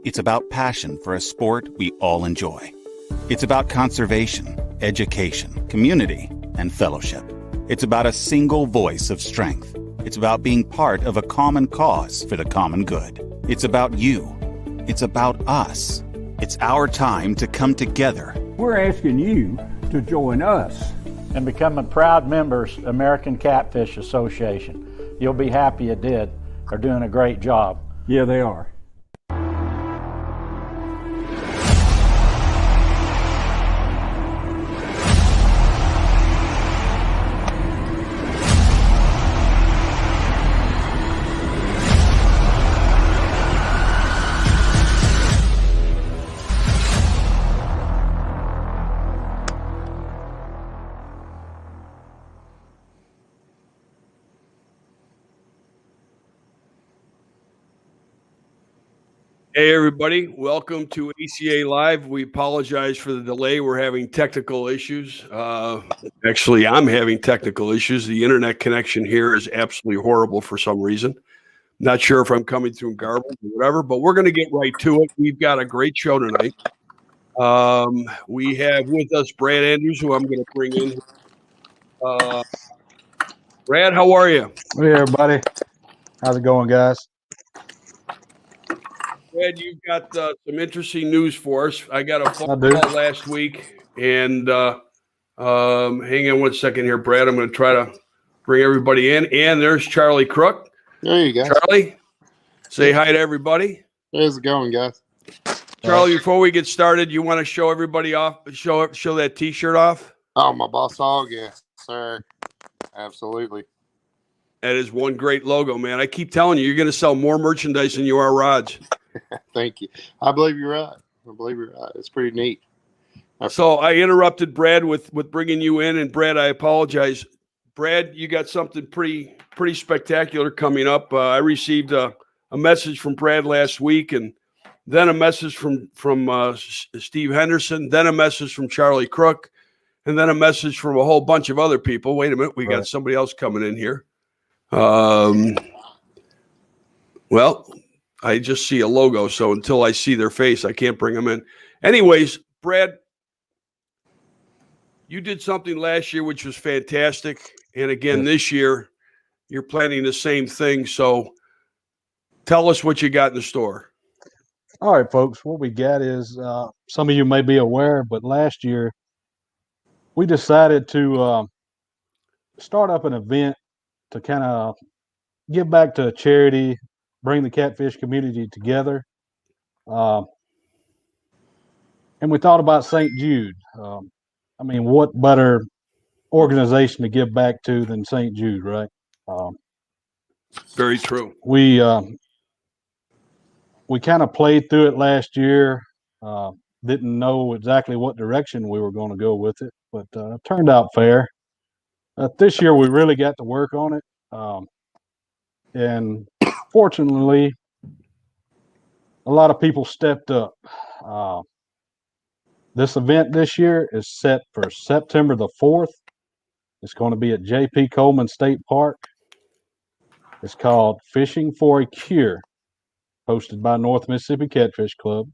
It's about passion for a sport we all enjoy. It's about conservation, education, community, and fellowship. It's about a single voice of strength. It's about being part of a common cause for the common good. It's about you. It's about us. It's our time to come together. We're asking you to join us and become a proud members American Catfish Association. You'll be happy you did. They're doing a great job. Yeah, they are. Hey, everybody. Welcome to ACA Live. We apologize for the delay. We're having technical issues. Actually, I'm having technical issues. The internet connection here is absolutely horrible for some reason. Not sure if I'm coming through garbled or whatever, but we're going to get right to it. We've got a great show tonight. We have with us Brad Andrews, who I'm going to bring in. Brad, how are you? Hey, everybody. How's it going, guys? Brad, you've got some interesting news for us. I got a phone call last week, and hang on one second here, Brad. I'm going to try to bring everybody in. And there's Charlie Crook. There you go. Charlie, say hi to everybody. How's it going, guys? Charlie, before we get started, you want to show everybody off, show that T-shirt off? Oh, my boss hog, yes, sir. Absolutely. That is one great logo, man. I keep telling you, you're going to sell more merchandise than you are rods. Thank you. I believe you're right. It's pretty neat. So I interrupted Brad with bringing you in, and Brad, I apologize. Brad, you got something pretty spectacular coming up. I received a message from Brad last week, and then a message from Steve Henderson, then a message from Charlie Crook, and then a message from a whole bunch of other people. Wait a minute, we got somebody else coming in here. Well, I just see a logo, so until I see their face, I can't bring them in. Anyways, Brad, you did something last year which was fantastic, and again this year, you're planning the same thing. So, tell us what you got in the store. All right, folks. What we got is some of you may be aware, but last year we decided to start up an event to kind of give back to a charity, bring the catfish community together. And we thought about St. Jude. I mean, what better organization to give back to than St. Jude, right? Very true. We kind of played through it last year. Didn't know exactly what direction we were going to go with it, but it turned out fair. This year we really got to work on it. And fortunately, a lot of people stepped up. This event this year is set for September the 4th. It's going to be at J.P. Coleman State Park. It's called Fishing for a Cure, hosted by North Mississippi Catfish Club.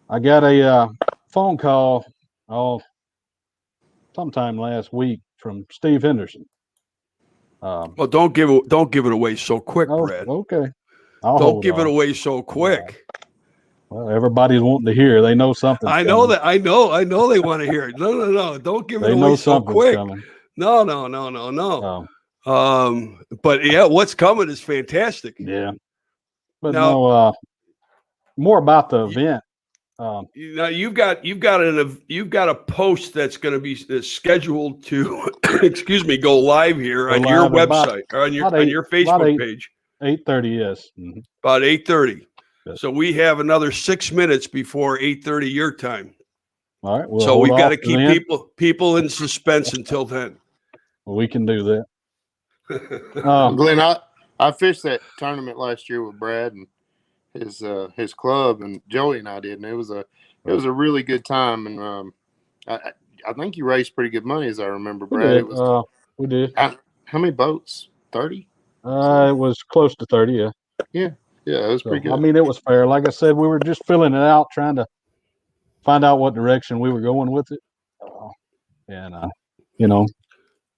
I got a phone call sometime last week from Steve Henderson. Well, don't give it away so quick, Brad. Okay. Don't give it away so quick. Well, everybody's wanting to hear. They know something. I know that. I know they want to hear it. No. Don't give it away so quick. Coming. No. But yeah, what's coming is fantastic. Yeah. But now, more about the event. Now you've got a post that's going to be scheduled to go live here on your website or on your Facebook page. 8:30, yes. Mm-hmm. About 8:30. Yes. So we have another 6 minutes before 8:30 your time. All right. Well, so we've got to keep people in suspense until then. Well, we can do that. Glenn, I fished that tournament last year with Brad and his club, and Joey and I did, and it was a really good time. And I think you raised pretty good money, as I remember, Brad. We did. How many boats? 30? It was close to 30. Yeah. Yeah, it was So, pretty good. I mean, it was fair. Like I said, we were just filling it out, trying to find out what direction we were going with it. And, you know,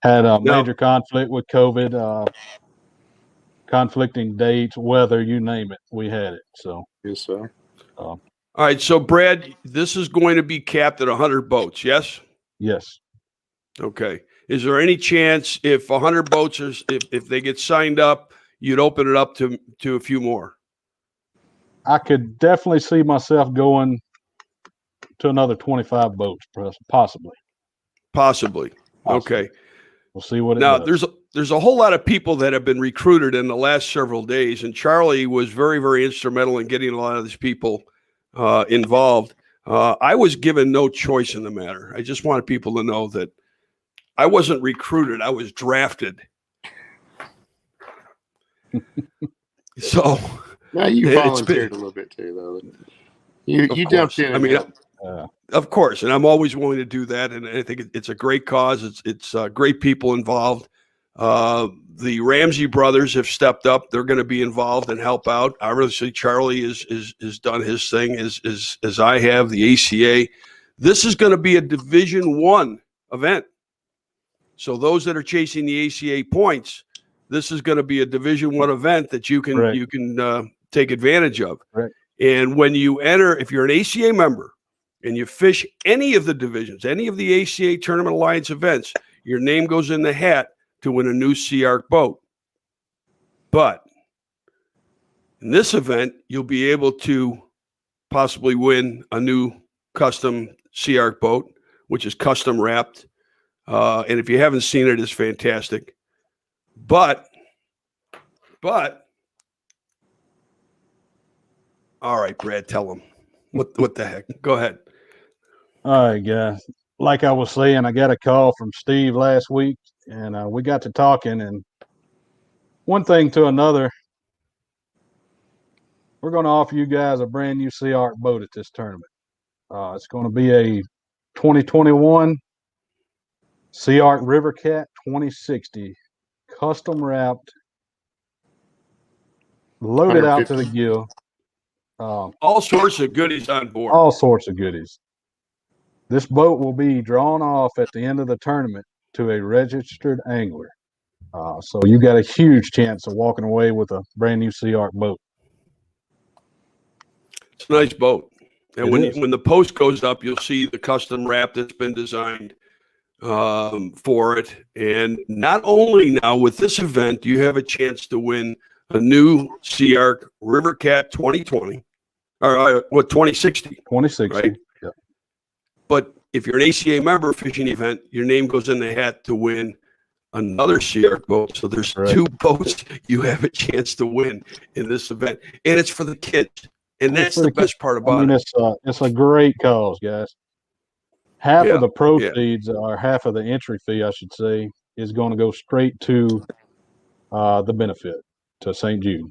had a Now, major conflict with COVID, conflicting dates, weather, you name it. We had it. So, Yes, sir. all right. So, Brad, this is going to be capped at 100 boats. Yes. yes. Okay. Is there any chance if 100 boats are, if they get signed up, you'd open it up to a few more? I could definitely see myself going to another 25 boats, possibly. Possibly. Possibly. Okay. We'll see what it Now, does. there's a whole lot of people that have been recruited in the last several days, and Charlie was very, very instrumental in getting a lot of these people involved. I was given no choice in the matter. I just wanted people to know that I wasn't recruited; I was drafted. So, Now you volunteered a little bit too, though. You jumped in. I mean, of course, and I'm always willing to do that. And I think it's a great cause. It's great people involved. The Ramsey brothers have stepped up. They're going to be involved and help out. Obviously, Charlie is done his thing as I have. The ACA. This is going to be a Division I event. So those that are chasing the ACA points, this is going to be a Division I event that you can take advantage of. Right. And when you enter, if you're an ACA member and you fish any of the divisions, any of the ACA Tournament Alliance events, your name goes in the hat to win a new Sea Arc boat. But in this event, you'll be able to possibly win a new custom Sea Arc boat, which is custom wrapped. And if you haven't seen it, it's fantastic. But all right, Brad, tell them what the heck. Go ahead. All right, guys. Like I was saying, I got a call from Steve last week, and we got to talking. And one thing to another, we're going to offer you guys a brand new Sea Arc boat at this tournament. It's going to be a 2021 Sea Arc River Cat 2060, custom wrapped, loaded out to the gill. All sorts of goodies on board. All sorts of goodies. This boat will be drawn off at the end of the tournament to a registered angler. So you got a huge chance of walking away with a brand new Sea Arc boat. It's a nice boat. And when the post goes up, you'll see the custom wrap that's been designed for it. And not only now with this event, you have a chance to win a new Sea Arc River Cat 2020 or 2060. 2060. Right? Yeah. But if you're an ACA member fishing event, your name goes in the hat to win another Sea Arc boat. So there's two boats you have a chance to win in this event. And it's for the kids. And that's the best part about it. It's a great cause, guys. Half of the proceeds, or half of the entry fee, I should say, is going to go straight to the benefit to St. Jude.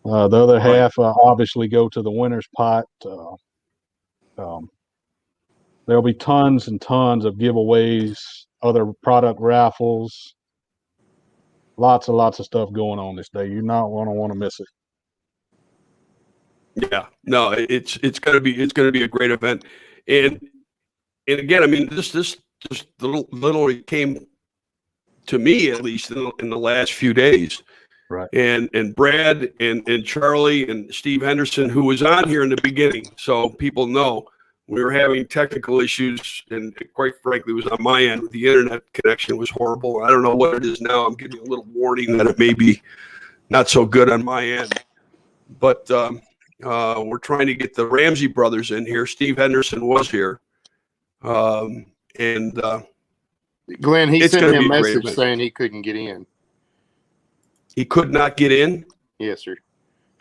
The other half obviously go to the winner's pot. There'll be tons and tons of giveaways, other product raffles, lots and lots of stuff going on this day. You're not going to want to miss it. Yeah, no, it's gonna be a great event, and again, I mean, this just literally came to me, at least in the last few days, right? And Brad and Charlie and Steve Henderson, who was on here in the beginning, so people know we were having technical issues, and quite frankly, it was on my end. The internet connection was horrible. I don't know what it is now. I'm getting a little warning that it may be not so good on my end, but. We're trying to get the Ramsey brothers in here. Steve Henderson was here. And Glenn, he sent me a message saying he couldn't get in. He could not get in? Yes, sir.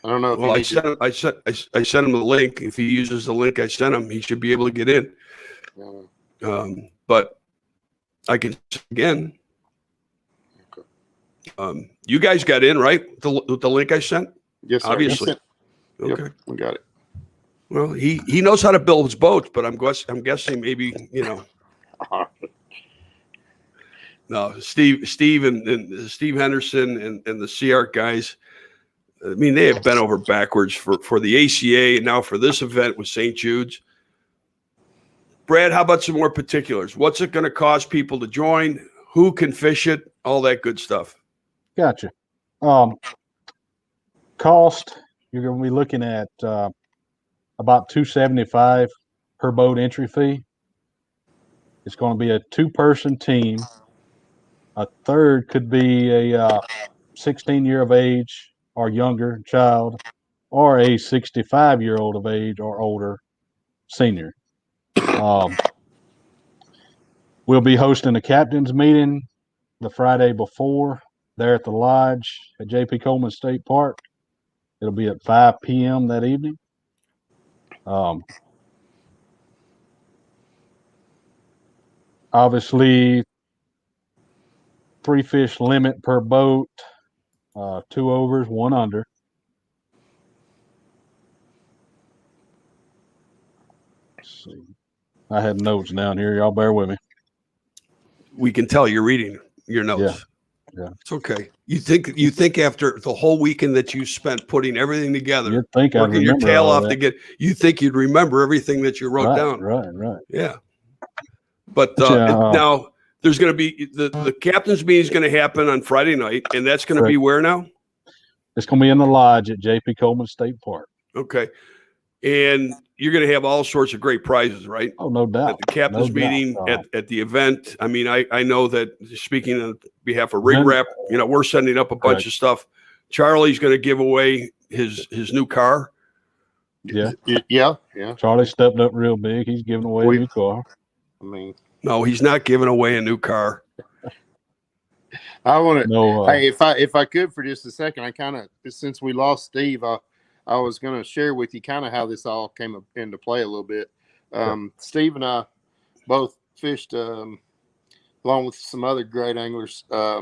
I don't know if I sent him the link. If he uses the link I sent him, he should be able to get in. But I can again. Okay. You guys got in, right? The link I sent? Yes, sir. Obviously. Okay, yep, we got it. Well, he knows how to build his boats, but I'm guessing maybe no, Steve and Steve Henderson and the Sea Arc guys, I mean, they have bent over backwards for the ACA and now for this event with St. Jude's. Brad, how about some more particulars? What's it going to cost people to join? Who can fish it? All that good stuff. Gotcha. Cost, you're going to be looking at about $275 per boat entry fee. It's going to be a 2-person team. A third could be a 16-year of age or younger child, or a 65-year-old of age or older senior. We'll be hosting a captain's meeting the Friday before there at the lodge at J.P. Coleman State Park. It'll be at 5 p.m. that evening. Obviously, 3 fish limit per boat, 2 overs, 1 under. Let's see. I had notes down here. Y'all bear with me. We can tell you're reading your notes. Yeah. It's okay. You think after the whole weekend that you spent putting everything together, You'd think I'd working your remember tail all off that. you think you'd remember everything that you wrote down. Right. Yeah. But Yeah. now there's going to be the captain's meeting is going to happen on Friday night, and that's going to be where now? It's going to be in the lodge at J.P. Coleman State Park. Okay. And you're going to have all sorts of great prizes, right? Oh, no doubt. At the captain's meeting, at the event. I mean, I know that speaking on behalf of Rig Wrap, we're setting up a bunch of stuff. Charlie's going to give away his new car. Yeah. Charlie stepped up real big. He's giving away a new car. I mean, no, he's not giving away a new car. I want to. Hey, if I could for just a second, I kind of, since we lost Steve, I was going to share with you kind of how this all came into play a little bit. Steve and I both fished along with some other great anglers. I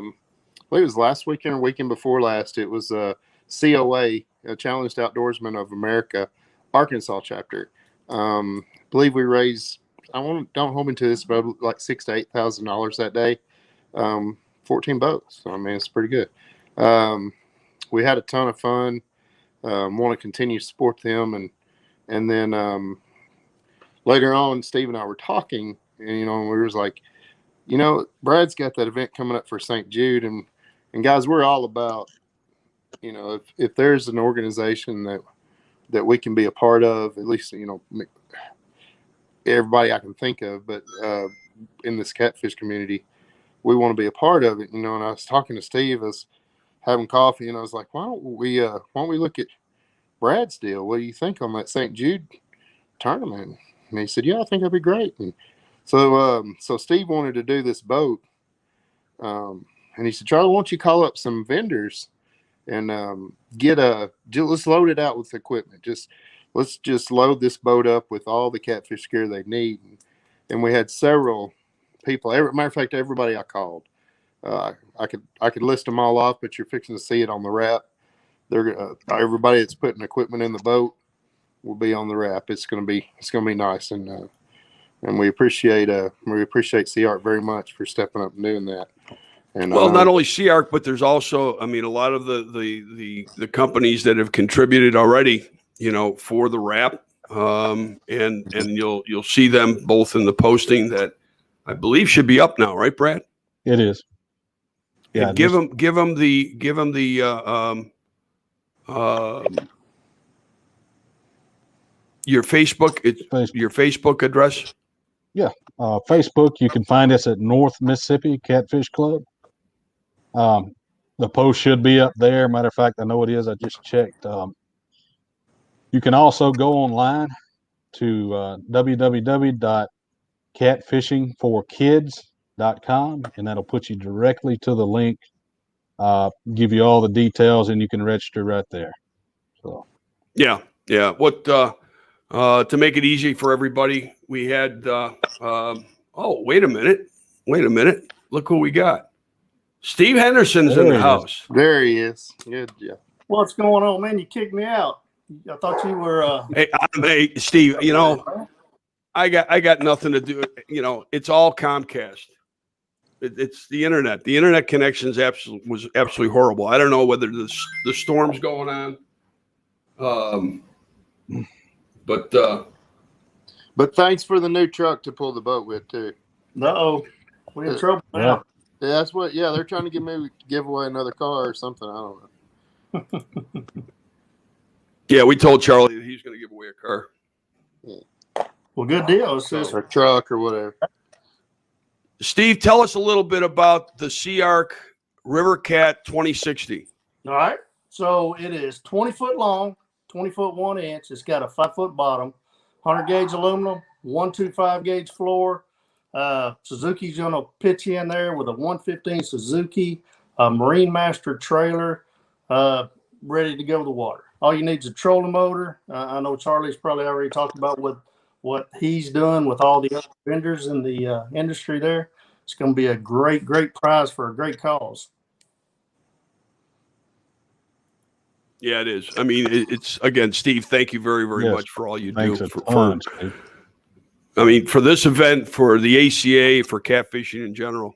believe it was last weekend or weekend before last. It was COA, Challenged Outdoorsman of America, Arkansas chapter. I believe we raised, don't hold me to this, but like $6,000 to $8,000 that day. 14 boats. So, I mean, it's pretty good. We had a ton of fun. Want to continue to support them, and then later on, Steve and I were talking, and we was like, Brad's got that event coming up for St. Jude, and guys, we're all about, if there's an organization that we can be a part of, at least everybody I can think of, but in this catfish community, we want to be a part of it, And I was talking to Steve, I was having coffee, and I was like, why don't we look at Brad's deal? What do you think on that St. Jude tournament? And he said, yeah, I think that'd be great. And so Steve wanted to do this boat, and he said, Charlie, why don't you call up some vendors and let's load it out with equipment. Let's just load this boat up with all the catfish gear they need. And we had several people. Matter of fact, everybody I called. I could list them all off, but you're fixing to see it on the wrap. They're everybody that's putting equipment in the boat will be on the wrap. It's gonna be nice, and we appreciate CARC very much for stepping up and doing that. And not only CARC, but there's also, a lot of the companies that have contributed already, for the wrap, and you'll see them both in the posting that I believe should be up now, right, Brad? It is. Yeah. And give them the your Facebook address. Yeah. Facebook, you can find us at North Mississippi Catfish Club. The post should be up there. Matter of fact, I know it is. I just checked. You can also go online to www.catfishingforkids.com, and that'll put you directly to the link, give you all the details, and you can register right there. So, yeah. What to make it easy for everybody, we had. Wait a minute! Look who we got. Steve Henderson's in the house. There he is. Good. Yeah. What's going on, man? You kicked me out. I thought you were. Hey, Steve. I got nothing to do. It's all Comcast. It's the internet. The internet connections was absolutely horrible. I don't know whether the storm's going on, But thanks for the new truck to pull the boat with too. Uh-oh. We in trouble Yeah. now. Yeah, that's what. Yeah, they're trying to give away another car or something. I don't know. yeah, we told Charlie that he's going to give away a car. Well, good deal. It's just, Or a truck or whatever. Steve, tell us a little bit about the Sea-Ark River Cat 2060. all right. So it is 20 foot long, 20 foot 1 inch. It's got a 5 foot bottom, 100 gauge aluminum, 125 gauge floor. Suzuki's going to pitch in there with a 115 Suzuki, a Marine Master trailer, ready to go to the water. All you need is a trolling motor. I know Charlie's probably already talked about what he's doing with all the other vendors in the industry there. It's going to be a great, great prize for a great cause. Yeah, it is. I mean, it's again, Steve, thank you very, very Yes. much for all you Thanks do. a ton, Steve. I mean, for this event, for the ACA, for catfishing in general.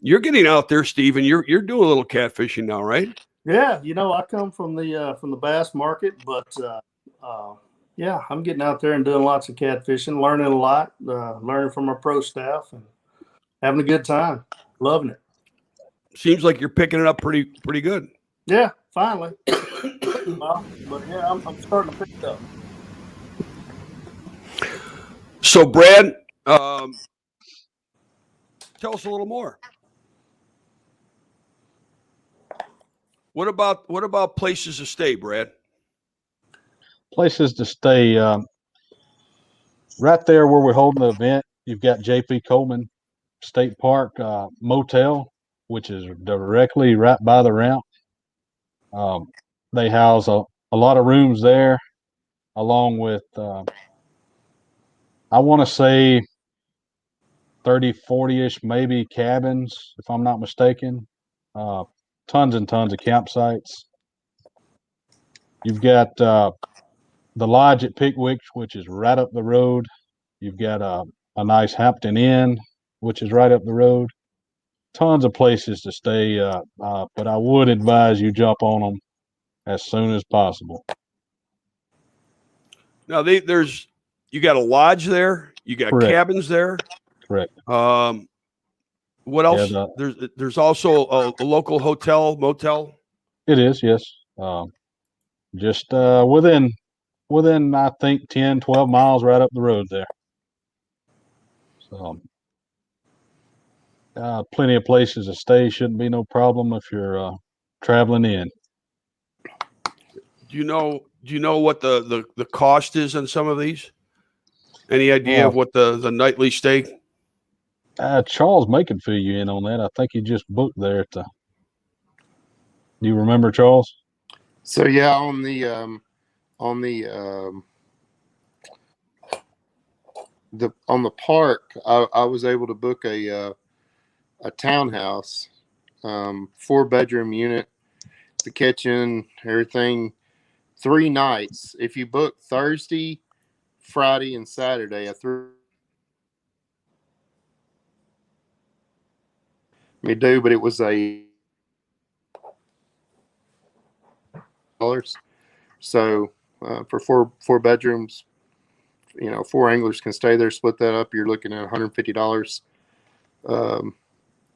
You're getting out there, Steve, and you're doing a little catfishing now, right? Yeah, I come from the bass market, but yeah, I'm getting out there and doing lots of catfishing, learning a lot, learning from our pro staff, and having a good time, loving it. Seems like you're picking it up pretty good. Yeah, finally. Well, but yeah, I'm starting to pick it up. So, Brad, tell us a little more. What about places to stay, Brad? Places to stay. Right there where we're holding the event, you've got J.P. Coleman State Park Motel, which is directly right by the ramp. They house a lot of rooms there, along with, I want to say 30, 40-ish maybe cabins, if I'm not mistaken. Tons and tons of campsites. You've got the lodge at Pickwick, which is right up the road. You've got a nice Hampton Inn, which is right up the road. Tons of places to stay, but I would advise you jump on them as soon as possible. Now, you got a lodge there. You got Correct. cabins there. Correct. What else? Yeah, There's also a local hotel, motel. It is, yes. Just within I think 10, 12 miles right up the road there. So plenty of places to stay. Shouldn't be no problem if you're traveling in. Do you know what the cost is on some of these? Any idea of what the nightly stay? Charles May can fill you in on that. I think he just booked there at the. Do you remember, Charles? So yeah, on the park, I was able to book a townhouse, 4-bedroom unit, the kitchen, everything, 3 nights. If you book Thursday, Friday, and Saturday, but it was $1,000. So for four bedrooms, 4 anglers can stay there. Split that up, you're looking at $150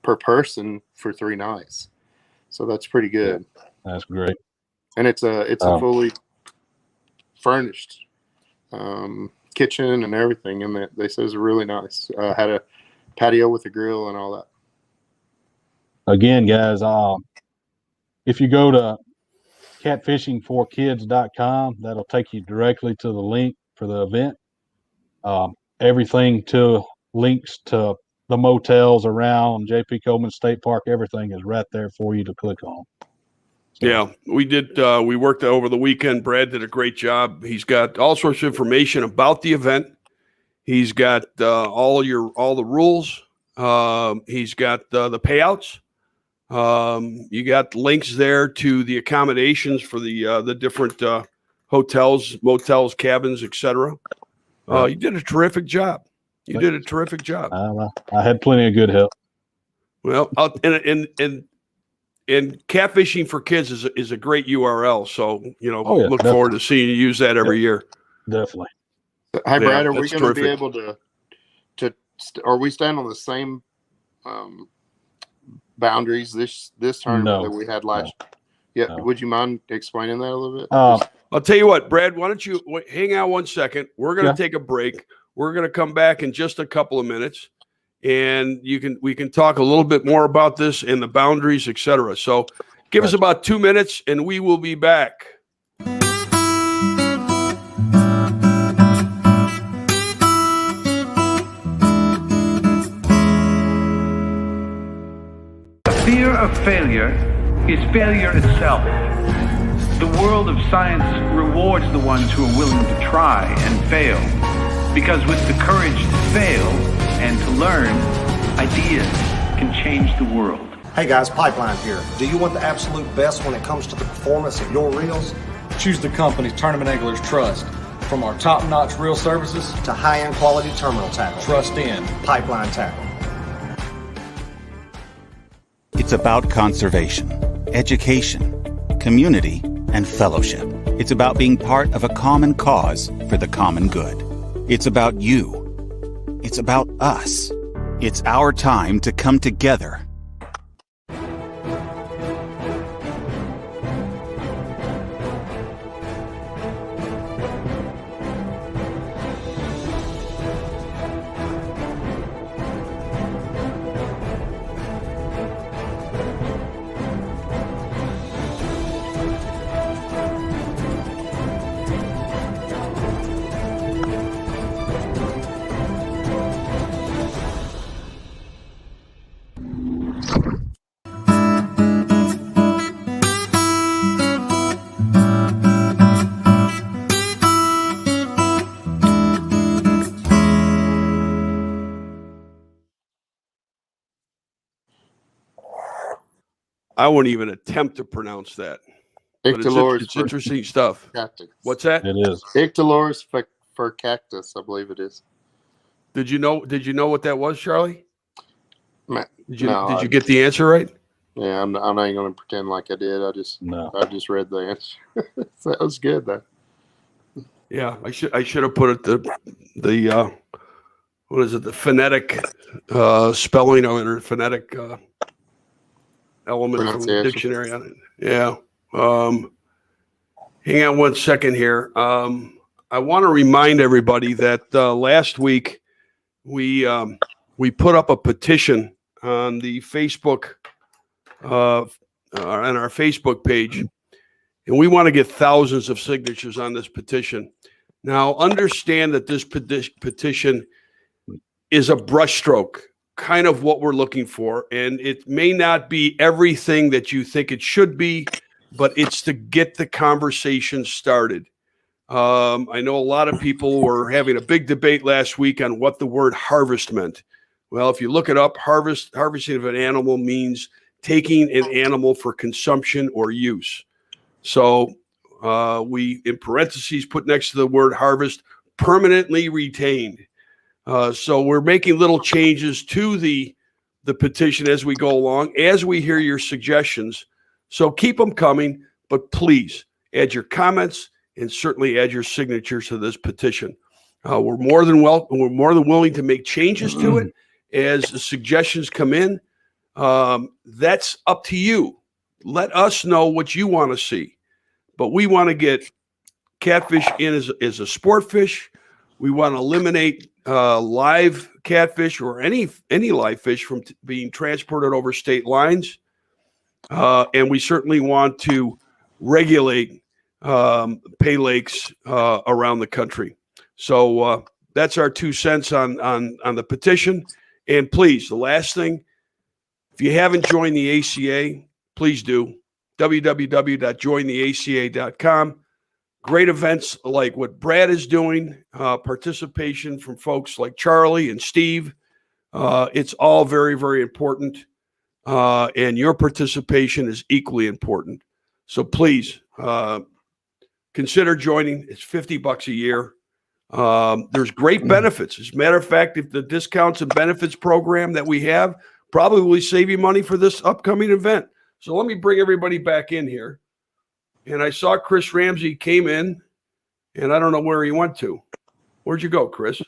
per person for 3 nights. So that's pretty good. That's great. And it's a fully furnished kitchen and everything, and they said it's really nice. Had a patio with a grill and all that. Again, guys, if you go to catfishingforkids.com, that'll take you directly to the link for the event. Everything to links to the motels around J.P. Coleman State Park, everything is right there for you to click on. So, yeah, we did. We worked over the weekend. Brad did a great job. He's got all sorts of information about the event. He's got all the rules. He's got the payouts. You got links there to the accommodations for the different hotels, motels, cabins, etc. You did a terrific job. I had plenty of good help. Well, and catfishing for kids is a great URL. So, look definitely. forward to seeing you use that every year. Definitely. Hi, Brad. Are we that's going to be terrific. able to? Are we staying on the same boundaries this tournament that we had last? Yeah. No. Would you mind explaining that a little bit? I'll tell you what, Brad. Why don't you hang out 1 second? We're going to take a break. We're going to come back in just a couple of minutes, and we can talk a little bit more about this and the boundaries, etc. So, give us about 2 minutes, and we will be back. Fear of failure is failure itself. The world of science rewards the ones who are willing to try and fail, because with the courage to fail and to learn, ideas can change the world. Hey guys, Pipeline here. Do you want the absolute best when it comes to the performance of your reels? Choose the company Tournament Anglers trust. From our top-notch reel services to high-end quality terminal tackle. Trust in Pipeline Tackle. It's about conservation, education, community, and fellowship. It's about being part of a common cause for the common good. It's about you. It's about us. It's our time to come together. I wouldn't even attempt to pronounce that. But it's interesting stuff. Cactus. What's that? It is. Ictalurus for cactus, I believe it is. Did you know what that was, Charlie? Did you get the answer right? Yeah, I'm not going to pretend like I did. I just read the answer. So that was good though. Yeah, I should have put it the what is it, the phonetic spelling of it, or phonetic element from the dictionary on it. Yeah. Hang on 1 second here. I want to remind everybody that last week we put up a petition on the Facebook on our Facebook page, and we want to get thousands of signatures on this petition. Now, understand that this petition is a brushstroke, kind of what we're looking for, and it may not be everything that you think it should be, but it's to get the conversation started. I know a lot of people were having a big debate last week on what the word harvest meant. Well, if you look it up, harvesting of an animal means taking an animal for consumption or use. So we, in parentheses, put next to the word harvest, permanently retained. So we're making little changes to the petition as we go along, as we hear your suggestions. So keep them coming, but please add your comments and certainly add your signatures to this petition. We're more than willing to make changes to it as the suggestions come in. That's up to you. Let us know what you want to see. But we want to get catfish in as a sport fish. We want to eliminate live catfish or any live fish from being transported over state lines. And we certainly want to regulate pay lakes around the country. So that's our 2 cents on the petition. And please, the last thing, if you haven't joined the ACA, please do. www.jointheaca.com. Great events like what Brad is doing, participation from folks like Charlie and Steve. It's all very, very important. And your participation is equally important. So please consider joining. It's $50 a year. There's great benefits. As a matter of fact, if the discounts and benefits program that we have, probably save you money for this upcoming event. So let me bring everybody back in here. And I saw Chris Ramsey came in, and I don't know where he went to. Where'd you go, Chris?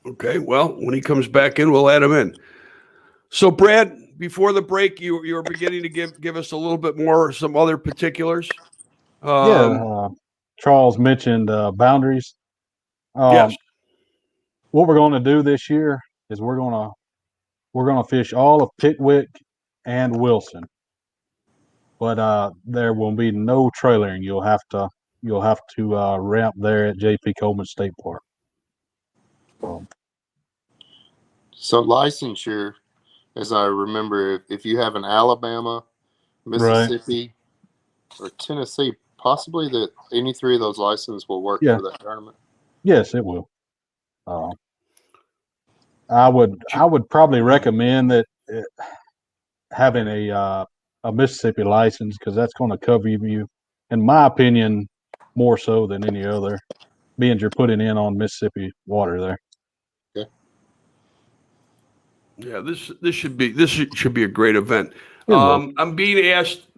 Okay, well, when he comes back in, we'll add him in. So, Brad, before the break, you were beginning to give us a little bit more, some other particulars. Charles mentioned boundaries. Yes. What we're going to do this year is we're going to fish all of Pickwick and Wilson, but there will be no trailering. You'll have to ramp there at J.P. Coleman State Park. So licensure, as I remember, if you have an Alabama, Mississippi, or Tennessee, possibly that any three of those licenses will work for that tournament. Yes, it will. I would probably recommend that having a Mississippi license, because that's going to cover you, in my opinion, more so than any other, being you're putting in on Mississippi water there. Okay. Yeah, this should be a great event. I'm being asked.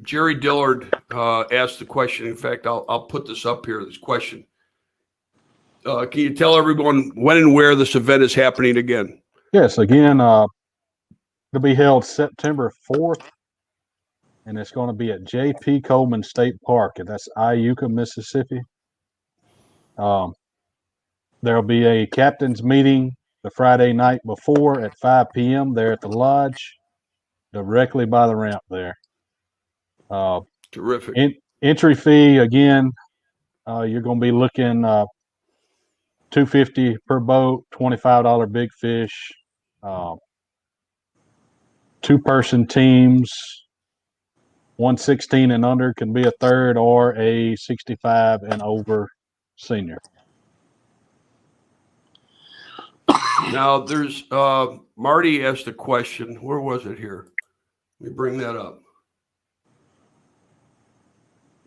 Jerry Dillard asked the question. In fact, I'll put this up here. This question. Can you tell everyone when and where this event is happening again? Yes, again, it'll be held September 4th, and it's going to be at J.P. Coleman State Park, and that's Iuka, Mississippi. There'll be a captain's meeting the Friday night before at 5 p.m. there at the lodge, directly by the ramp there. Terrific. Entry fee, again, you're going to be looking $250 per boat, $25 big fish, two-person teams. 116 and under can be a third, or a 65 and over senior. Now, there's Marty asked a question. Where was it here? Let me bring that up.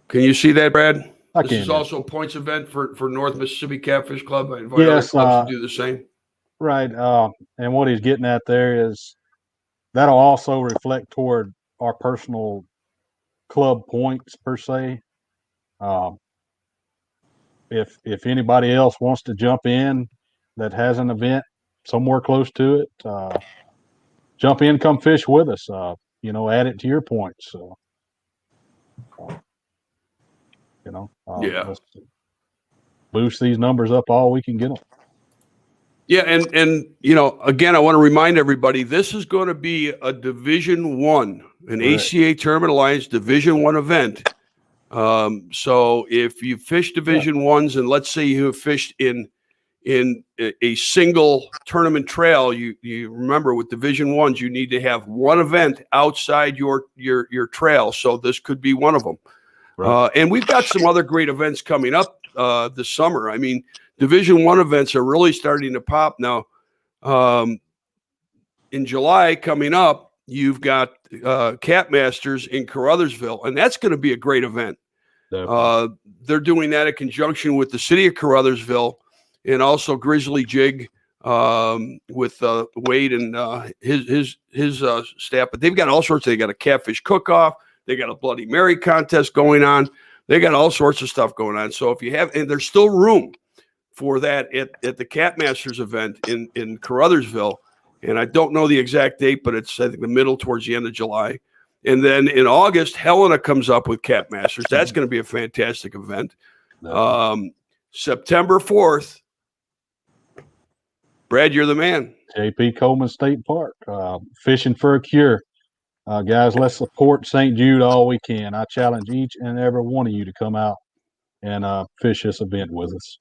Can you see that, Brad? This is also a points event for North Mississippi Catfish Club. I invite other clubs to do the same. Right. And what he's getting at there is that'll also reflect toward our personal club points per se. If anybody else wants to jump in that has an event somewhere close to it, jump in, come fish with us. Add it to your points. So, let's boost these numbers up all we can get them. Yeah, and again, I want to remind everybody, this is going to be a Division I, an ACA Tournament Alliance Division I event. So if you fish Division I's, and let's say you have fished in a single tournament trail, you remember with Division I's, you need to have one event outside your trail. So this could be one of them. Right. And we've got some other great events coming up this summer. I mean, Division I events are really starting to pop now. In July coming up, you've got Cat Masters in Caruthersville, and that's going to be a great event. They're doing that in conjunction with the city of Caruthersville and also Grizzly Jig with Wade and his staff. But they've got all sorts. They got a catfish cook-off. They got a Bloody Mary contest going on. They got all sorts of stuff going on. So if you have, and there's still room for that at the Cat Masters event in Caruthersville. And I don't know the exact date, but it's, I think, the middle towards the end of July. And then in August, Helena comes up with Cat Masters. That's going to be a fantastic event. September 4th, Brad, you're the man. J.P. Coleman State Park, fishing for a cure. Guys, let's support St. Jude all we can. I challenge each and every one of you to come out and fish this event with us.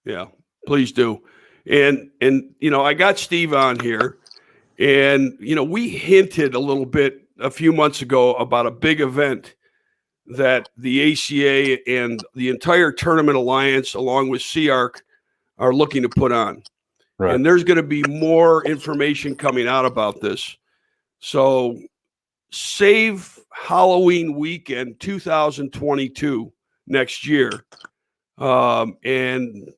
Yeah, please do. And I got Steve on here, and we hinted a little bit a few months ago about a big event that the ACA and the entire Tournament Alliance, along with SEARC, are looking to put on. Right. And there's going to be more information coming out about this. So save Halloween weekend 2022 next year. And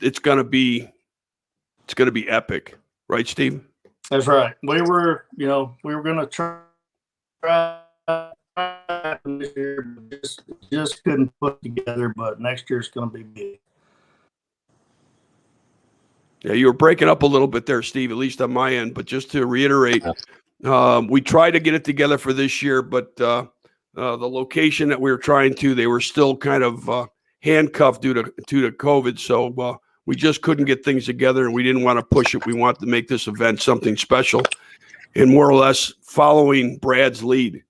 it's going to be epic, right, Steve? That's right. We were going to try this year, but just couldn't put together. But next year's going to be big. Yeah, you were breaking up a little bit there, Steve, at least on my end. But just to reiterate, we tried to get it together for this year, but the location that we were trying to, they were still kind of handcuffed due to COVID. So we just couldn't get things together, and we didn't want to push it. We wanted to make this event something special, and more or less following Brad's lead.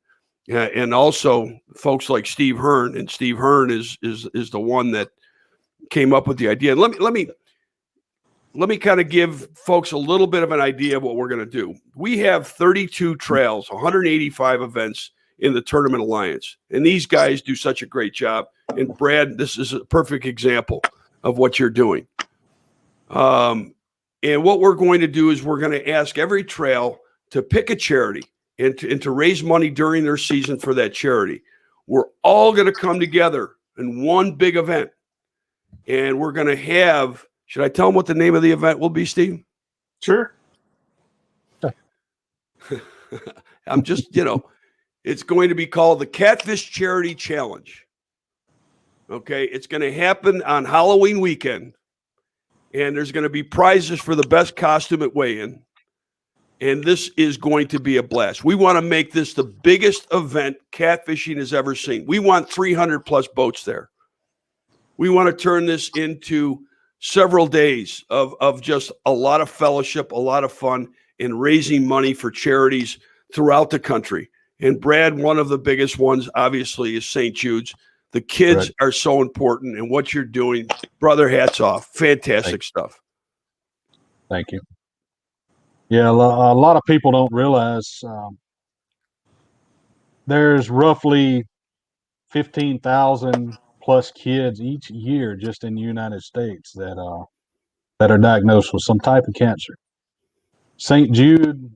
And also folks like Steve Hearn, and Steve Hearn is the one that came up with the idea. And let me kind of give folks a little bit of an idea of what we're going to do. We have 32 trails, 185 events in the Tournament Alliance, and these guys do such a great job. And Brad, this is a perfect example of what you're doing. And what we're going to do is we're going to ask every trail to pick a charity and to raise money during their season for that charity. We're all going to come together in one big event, and we're going to have. Should I tell them what the name of the event will be, Steve? Sure. I'm just, it's going to be called the Catfish Charity Challenge. Okay. It's going to happen on Halloween weekend, and there's going to be prizes for the best costume at weigh-in. And this is going to be a blast. We want to make this the biggest event catfishing has ever seen. We want 300 plus boats there. We want to turn this into several days of just a lot of fellowship, a lot of fun, and raising money for charities throughout the country. And Brad, one of the biggest ones, obviously, is St. Jude's. The kids are so important, and what you're doing, brother, hats off. Fantastic stuff. Thank you. Yeah, a lot of people don't realize there's roughly 15,000 plus kids each year just in the United States that are diagnosed with some type of cancer. St. Jude,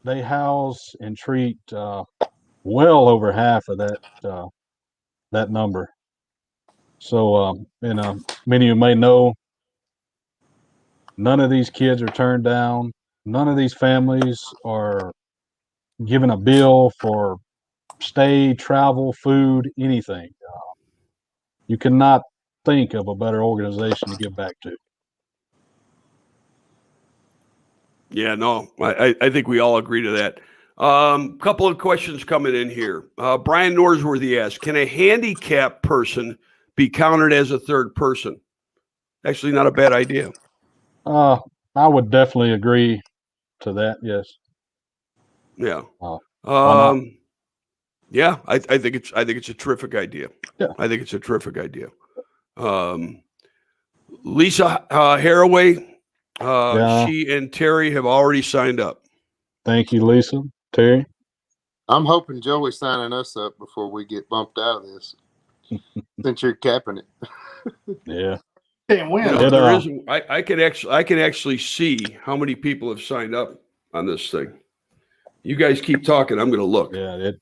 they house and treat well over half of that number. So, many of you may know, none of these kids are turned down. None of these families are given a bill for stay, travel, food, anything. You cannot think of a better organization to give back to. Yeah, no, I think we all agree to that. Couple of questions coming in here. Brian Norsworthy asks, can a handicap person be counted as a third person? Actually, not a bad idea. I would definitely agree to that. Yes. Yeah. Why not? Yeah, I think it's a terrific idea. Yeah. I think it's a terrific idea. Lisa Haraway, she and Terry have already signed up. Thank you, Lisa. Terry? I'm hoping Joey's signing us up before we get bumped out of this, since you're capping it. Yeah. Can't win. There is. I can actually see how many people have signed up on this thing. You guys keep talking. I'm going to look. Yeah.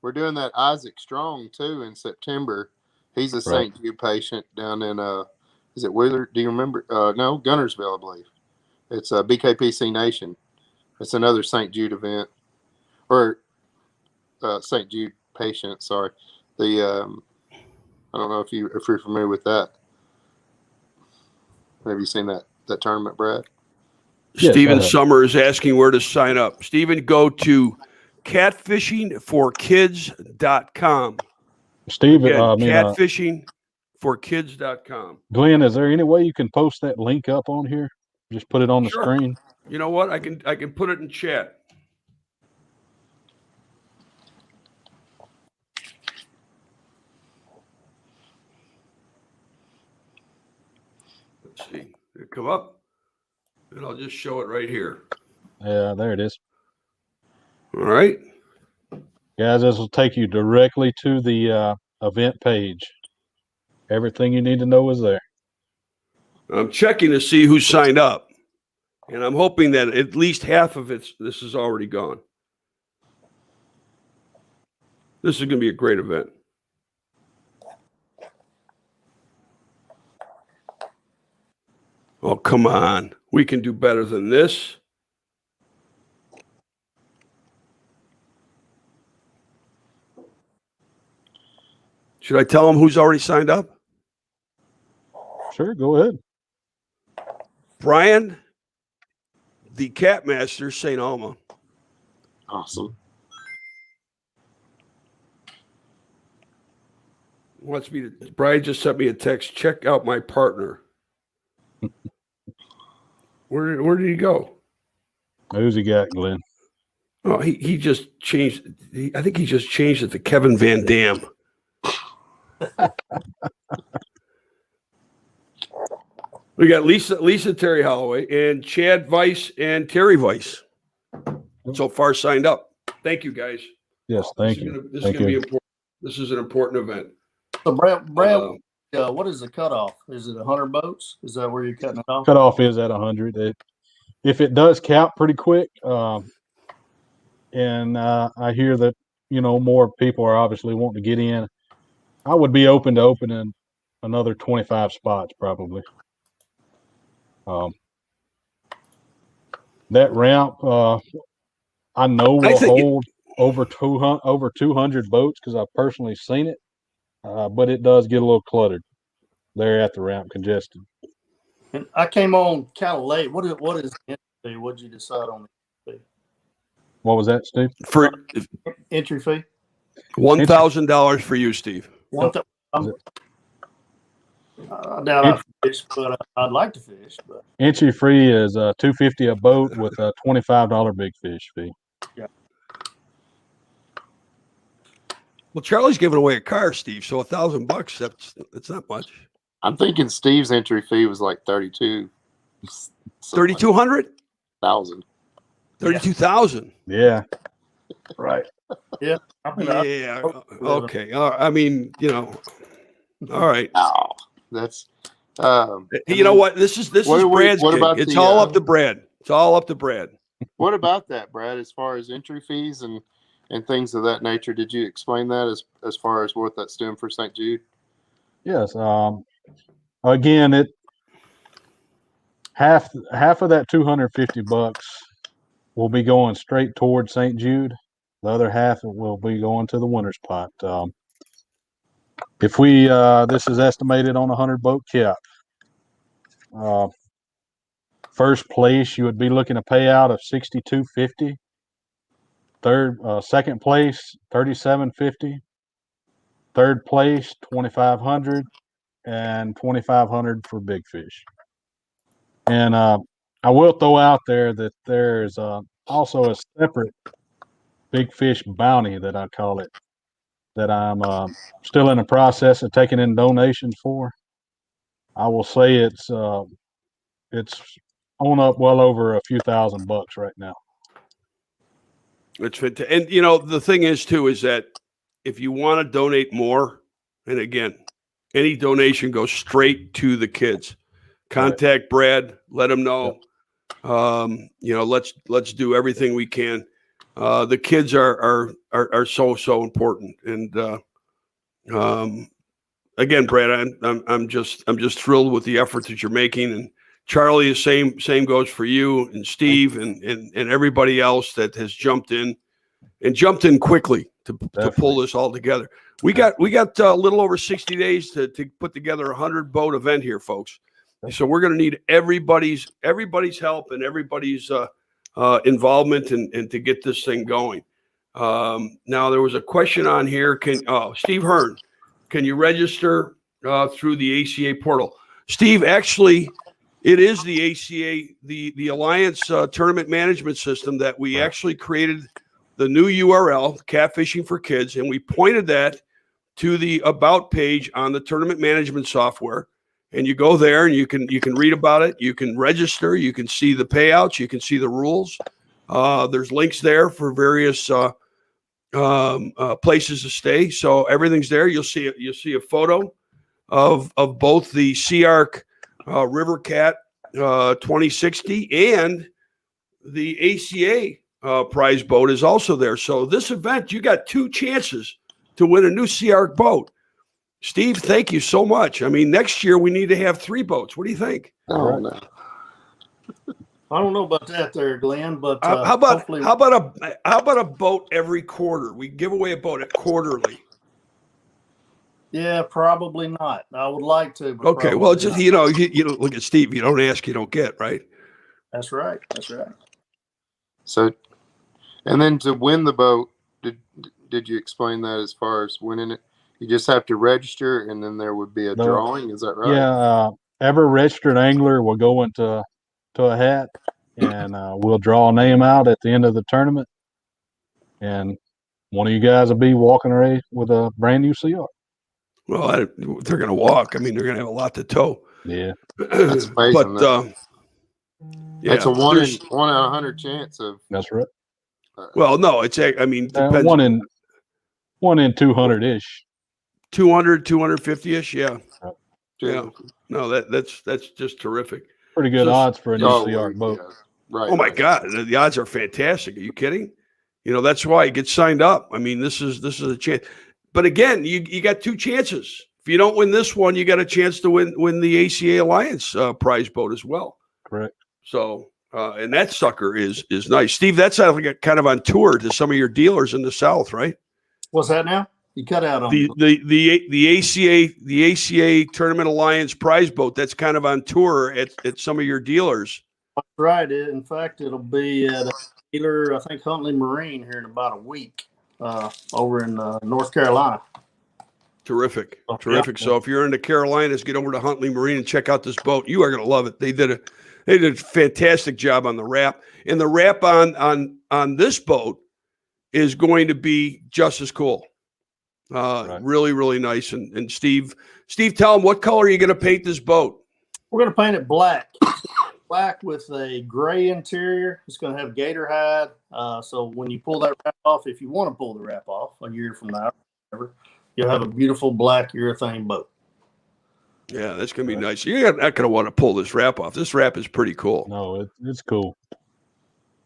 We're doing that Isaac Strong too in September. He's a St. Jude patient down in is it Willard? Do you remember? No, Gunnersville, I believe. It's a BKPC Nation. It's another St. Jude event, or St. Jude patient. Sorry, I don't know if you're familiar with that. Have you seen that tournament, Brad? Stephen Summer is asking where to sign up. Stephen, go to catfishingforkids.com. Steve, catfishingforkids.com. Glenn, is there any way you can post that link up on here? Just put it on the screen. You know what? I can put it in chat. Let's see. It'll come up, and I'll just show it right here. Yeah, there it is. All right. Guys, this will take you directly to the event page. Everything you need to know is there. I'm checking to see who signed up, and I'm hoping that at least half of this is already gone. This is going to be a great event. Oh, come on. We can do better than this. Should I tell them who's already signed up? Sure, go ahead. Brian, the Cat Master, St. Alma. Awesome. Brian just sent me a text. Check out my partner. Where did he go? Who's he got, Glenn? Oh, he just changed. I think he just changed it to Kevin Van Dam. We got Lisa Terry Holloway and Chad Weiss and Terry Weiss so far signed up. Thank you, guys. Yes, thank you. This is going to be important. This is an important event. So, Brad, what is the cutoff? Is it 100 boats? Is that where you're cutting it off? Cutoff is at 100. If it does count pretty quick, and I hear that more people are obviously wanting to get in, I would be open to opening another 25 spots probably. That ramp, I know will hold over 200 boats because I've personally seen it, but it does get a little cluttered there at the ramp, congested. And I came on kind of late. What is the entry fee? What did you decide on the fee? What was that, Steve? For entry fee? $1,000 for you, Steve. I doubt I fish, but I'd like to fish. But entry fee is $250 a boat with a $25 big fish fee. Yeah. Well, Charlie's giving away a car, Steve. So $1,000, that's not much. I'm thinking Steve's entry fee was like 32. 3,200? 32,000. Yeah. Right. Yeah. Yeah. Okay. I mean, all right. Oh, that's. You know what? This is Brad's gig. It's all up to Brad. It's all up to Brad. What about that, Brad? As far as entry fees and things of that nature, did you explain that as far as what that's doing for St. Jude? Yes. Again, it half of that $250 will be going straight toward St. Jude. The other half will be going to the winner's pot. If we this is estimated on a 100 boat cap. First place, you would be looking a payout of $6,250. Second place, $3,750. Third place, $2,500, and $2,500 for big fish. And I will throw out there that there's also a separate big fish bounty that I call it, that I'm still in the process of taking in donations for. I will say it's on up well over a few $1,000 right now. It's fantastic. And the thing is too is that if you want to donate more, and again, any donation goes straight to the kids. Contact Brad, let him know. Let's do everything we can. The kids are so important. And again, Brad, I'm just thrilled with the effort that you're making. And Charlie, the same goes for you and Steve and everybody else that has jumped in quickly to pull this all together. We got a little over 60 days to put together a 100-boat event here, folks. So we're going to need everybody's help and everybody's involvement and to get this thing going. Now there was a question on here. Steve Hearn, can you register through the ACA portal? Steve, actually, it is the ACA, the Alliance Tournament Management System that we actually created the new URL, Catfishing for Kids, and we pointed that to the About page on the tournament management software. And you go there and you can read about it. You can register. You can see the payouts. You can see the rules. There's links there for various places to stay. So everything's there. You'll see a photo of both the Sea Arc River Cat 2060 and the ACA prize boat is also there. So this event, you got 2 chances to win a new Sea Arc boat. Steve, thank you so much. I mean, next year we need to have 3 boats. What do you think? Oh, no. I don't know about that there, Glenn, but How about hopefully, how about a boat every quarter? We give away a boat at quarterly. yeah, probably not. I would like to, but Okay, well, probably just not. you know, look at Steve. You don't ask, you don't get, right? That's right. That's right. So, and then to win the boat, did you explain that as far as winning it? You just have to register, and then there would be a The- drawing. Is that right? Yeah, every registered angler will go into a hat, and we'll draw a name out at the end of the tournament, and one of you guys will be walking away with a brand new CR. Well, they're going to walk. I mean, they're going to have a lot to tow. Yeah, That's amazing. But yeah, it's a one in 100 chance of. that's right. Well, no, it's I mean, depends. 1 in 200 ish. 200, 250-ish. Yeah. Right. Yeah. No, that's just terrific. Pretty good odds for a new Oh, CR boat. yeah. Right. Oh my right. God, the odds are fantastic. Are you kidding? You know, that's why you get signed up. I mean, this is a chance. But again, you got two chances. If you don't win this one, you got a chance to win the ACA Alliance prize boat as well. Correct. So, and that sucker is nice. Steve, that's like kind of on tour to some of your dealers in the South, right? What's that now? You cut out on the ACA Tournament Alliance prize boat. That's kind of on tour at some of your dealers. That's right. In fact, it'll be at a dealer, I think Huntley Marine, here in about a week, over in North Carolina. Terrific. Oh, Terrific. yeah. So if you're in the Carolinas, get over to Huntley Marine and check out this boat. You are going to love it. They did a fantastic job on the wrap. And the wrap on this boat is going to be just as cool. Right. Really, really nice. And Steve, tell them, what color are you going to paint this boat? We're going to paint it black. Black with a gray interior. It's going to have gator hide. So when you pull that wrap off, if you want to pull the wrap off a year from now, whatever, you'll have a beautiful black urethane boat. Yeah, that's going to be nice. You're not going to want to pull this wrap off. This wrap is pretty cool. No, it's cool.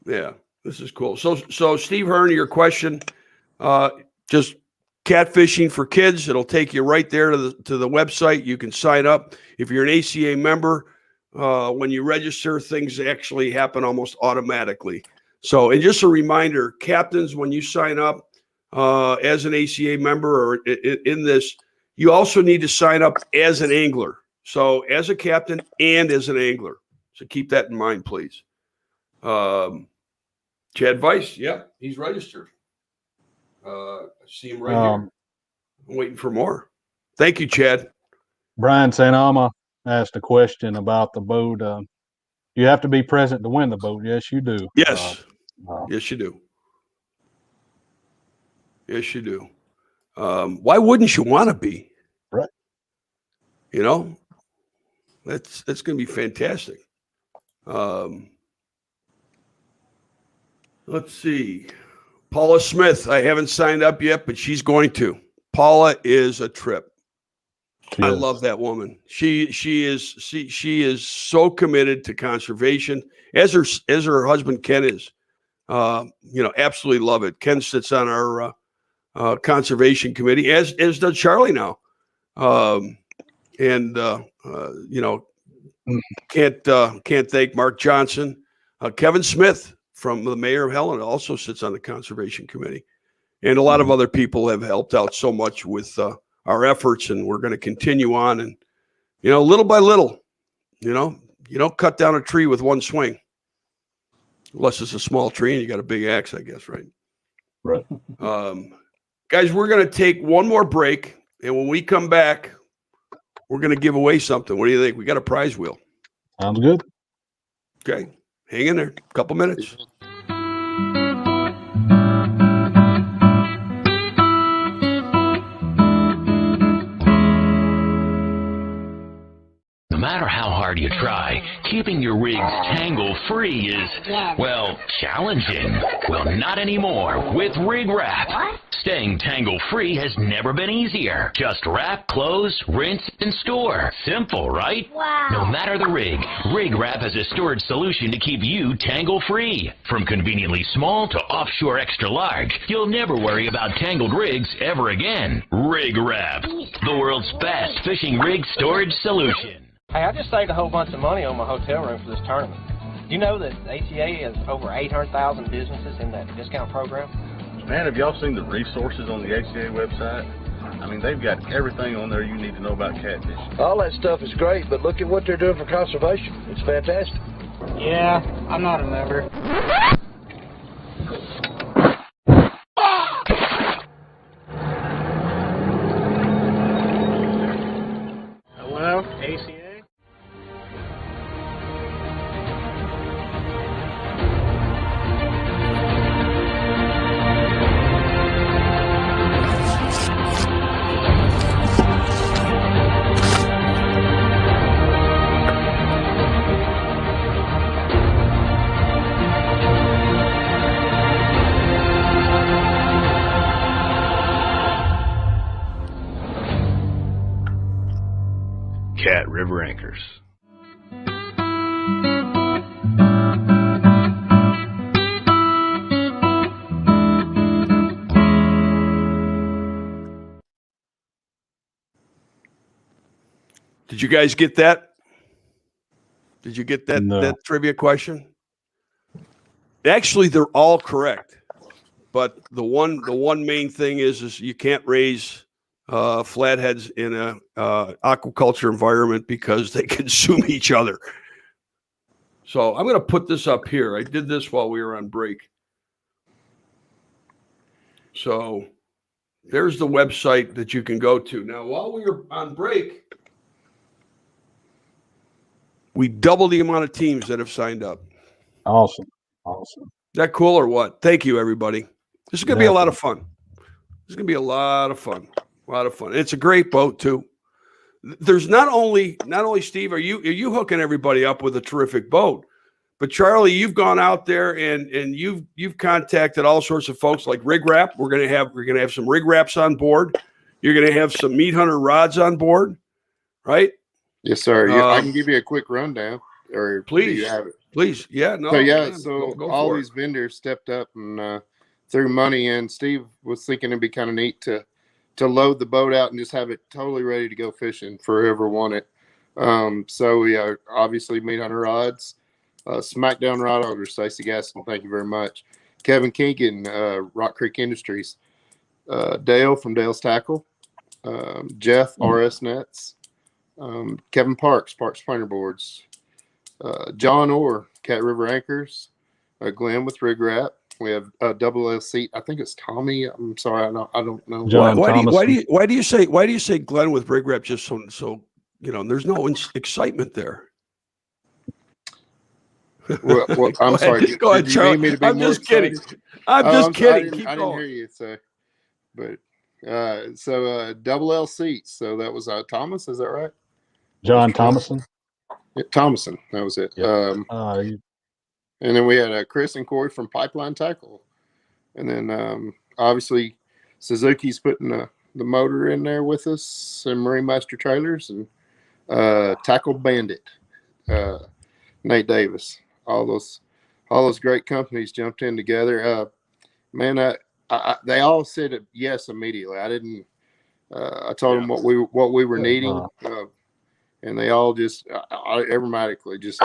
Yeah, this is cool. So Steve Hearn, your question, just catfishing for kids. It'll take you right there to the website. You can sign up. If you're an ACA member, when you register, things actually happen almost automatically. So, and just a reminder, captains, when you sign up as an ACA member or in this, you also need to sign up as an angler. So as a captain and as an angler. So keep that in mind, please. Chad Weiss, yeah, he's registered. I see him right here. I'm waiting for more. Thank you, Chad. Brian St. Alma asked a question about the boat. You have to be present to win the boat. Yes, you do. Yes. Yes, you do. Yes, you do. Why wouldn't you want to be? Right. You know, that's going to be fantastic. Let's see. Paula Smith, I haven't signed up yet, but she's going to. Paula is a trip. I love that woman. She is so committed to conservation, as her husband Ken is. Absolutely love it. Ken sits on our conservation committee, as does Charlie now. Can't thank Mark Johnson. Kevin Smith from the mayor of Helena also sits on the conservation committee, and a lot of other people have helped out so much with our efforts, and we're going to continue on. And little by little, you don't cut down a tree with one swing, unless it's a small tree and you got a big axe, I guess, right? Right. Guys, we're going to take one more break, and when we come back, we're going to give away something. What do you think? We got a prize wheel. Sounds good. Okay. Hang in there. A couple minutes. No matter how hard you try, keeping your rigs tangle-free is, well, challenging. Well, not anymore with Rig Wrap. Staying tangle-free has never been easier. Just wrap, close, rinse, and store. Simple, right? Wow. No matter the rig, Rig Wrap has a storage solution to keep you tangle-free. From conveniently small to offshore extra large, you'll never worry about tangled rigs ever again. Rig Wrap, the world's best fishing rig storage solution. Hey, I just saved a whole bunch of money on my hotel room for this tournament. Do you know that ACA has over 800,000 businesses in that discount program? Man, have y'all seen the resources on the ACA website? I mean, they've got everything on there you need to know about catfish. All that stuff is great, but look at what they're doing for conservation. It's fantastic. Yeah, I'm not a member. Hello, ACA? Cat River Anchors. Did you guys get that? Did you get that, No. that trivia question? Actually, they're all correct. But the one main thing is you can't raise flatheads in a aquaculture environment because they consume each other. So I'm going to put this up here. I did this while we were on break. So there's the website that you can go to. Now, while we were on break, we doubled the amount of teams that have signed up. Awesome. Awesome. Is that cool or what? Thank you, everybody. This is going to be a lot of fun. This is going to be a lot of fun. A lot of fun. It's a great boat too. There's not only Steve, are you hooking everybody up with a terrific boat, but Charlie, you've gone out there and you've contacted all sorts of folks like Rig Wrap. We're gonna have some Rig Wraps on board. You're gonna have some Meat Hunter rods on board, right? Yes, sir. Yeah, I can give you a quick rundown, or please, do you have it? Please, yeah, no. So yeah, man, so go all for these it. vendors stepped up and threw money in. Steve was thinking it'd be kind of neat to load the boat out and just have it totally ready to go fishing for whoever wanted. So we are obviously Meat Hunter rods, Smackdown rod holder, Stacey Gaston, thank you very much. Kevin Keegan, Rock Creek Industries, Dale from Dale's Tackle, Jeff RS Nets, Kevin Parks Planer Boards, John Orr, Cat River Anchors, Glenn with Rig Wrap. We have a double L seat. I think it's Tommy. I'm sorry, I don't know. Why do you say Glenn with Rig Wrap just so there's no excitement there? Well, I'm sorry. Go ahead, Charlie. I'm just kidding. I'm just kidding. I didn't hear you say, but so double L seats. So that was Thomas. Is that right? John Thomason. Yeah, Thomason. That was it. Yep. And then we had Chris and Corey from Pipeline Tackle. And then obviously Suzuki's putting the motor in there with us, and Marine Master Trailers, and Tackle Bandit, Nate Davis. All those great companies jumped in together. Man, they all said yes immediately. I didn't. I told them what we were needing, and they all just automatically just.